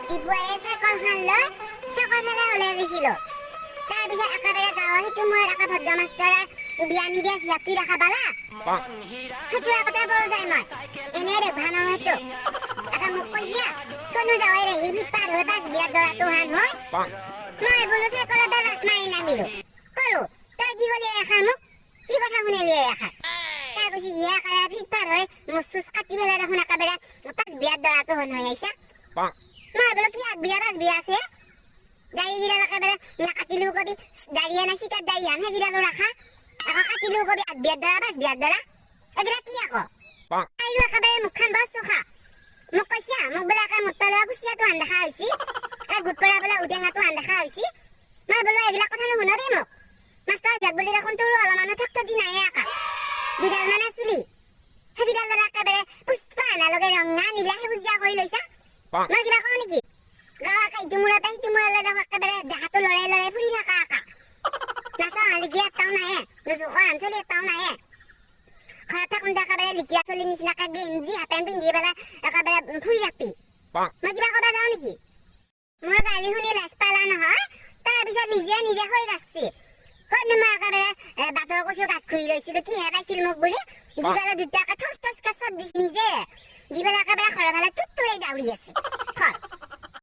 ৰাতিপুৱাই চাইকেলখন লৈ চকৰ ফালে ওলাই গৈছিলো তাৰপিছত একেবাৰে গাঁৱৰ সিটো মূৰত একে ভদ্ৰ মাষ্টৰে বিয়া নিদিয়া ছিয়াকটো দেখা পালা সেইটো কথা বৰ যায় মই এনেই দেখবা নোৱাৰো সেইটো এটা মোক কৈছে কোনো যাৱাই ৰাহি ভিত পাৰ হৈ পাছ বিয়াত দৰাটো হান হয় মই বোলো চাইকেলৰ বেলাত মাৰি নামিলো কলো তই কি কলি এষাৰ মোক কি কথা শুনিলি এষাৰ তাই কৈছে ইয়ে একেবাৰে ভিত পাৰ হৈ মুচ চুচ কাটি পেলাই দেখোন একেবাৰে পাছ বিয়াত দৰাটো হন হৈ আহিছা মই বোলো কি আগ বিয়া পাছ বিয়া আছে দাড়ি গিলা একেবাৰে নাকাটিলেও কবি দাড়িয়ে নাই চিতাৰ দাড়ি হান সেইগিলানো ৰাখা আকৌ কাটিলেও কবি আগ বিয়াত দৰা পাছ বিয়াত দৰা এগিলা কি আকৌ আৰু একেবাৰে মুখখন বৰ চোখা মোক কৈছা মোক বোলে একে মুঠ পেলোৱা গুচিয়াটো হান দেখা হৈছি গোট পৰা বোলে উদেঙাটো হান দেখা হৈছি মই বোলো এইগিলা কথা নুশুনাবি মোক মাষ্টৰ যাক বুলি দেখোন তোৰ অলপমানো ঠকঠক দি নাহে একা দুডাল মানে চুলি সেইডাল দৰে একেবাৰে পুষ্পা হানালগে ৰঙা নীলা সেউজীয়া কৰি লৈছা মই কিবা কওঁ নেকি গাঁৱৰ ইটো মূৰৰ পৰা সিটো মূৰলৈ দেখোন একেবাৰে দেহাটো লৰাই লৰাই ফুৰি থাকা একা নাচা লিগি এটাও নাহে নোজোখৰ হান চলি এটাও নাহে ঘৰত থাকোঁতে একেবাৰে লিকিয়া চলি নিচিনাকে গেঞ্জি হাফেন পিন্ধি পেলাই একেবাৰে ফুৰি থাকবি মই কিবা ক'বা যাওঁ নেকি মোৰ গালি শুনি লাজ পালা নহয় তাৰপিছত নিজে নিজে হৈ যাচ্ছি ক'তনো মই একেবাৰে বাটৰ কচু গাঁত ঘূৰি লৈছিলোঁ কিহে পাইছিল মোক বুলি দুডালে দুটাকে ঠচ ঠচকে চট দিছে নিজে দি পেলাই একেবাৰে ঘৰৰ ফালে টুক টুৰাই দাউৰি আছে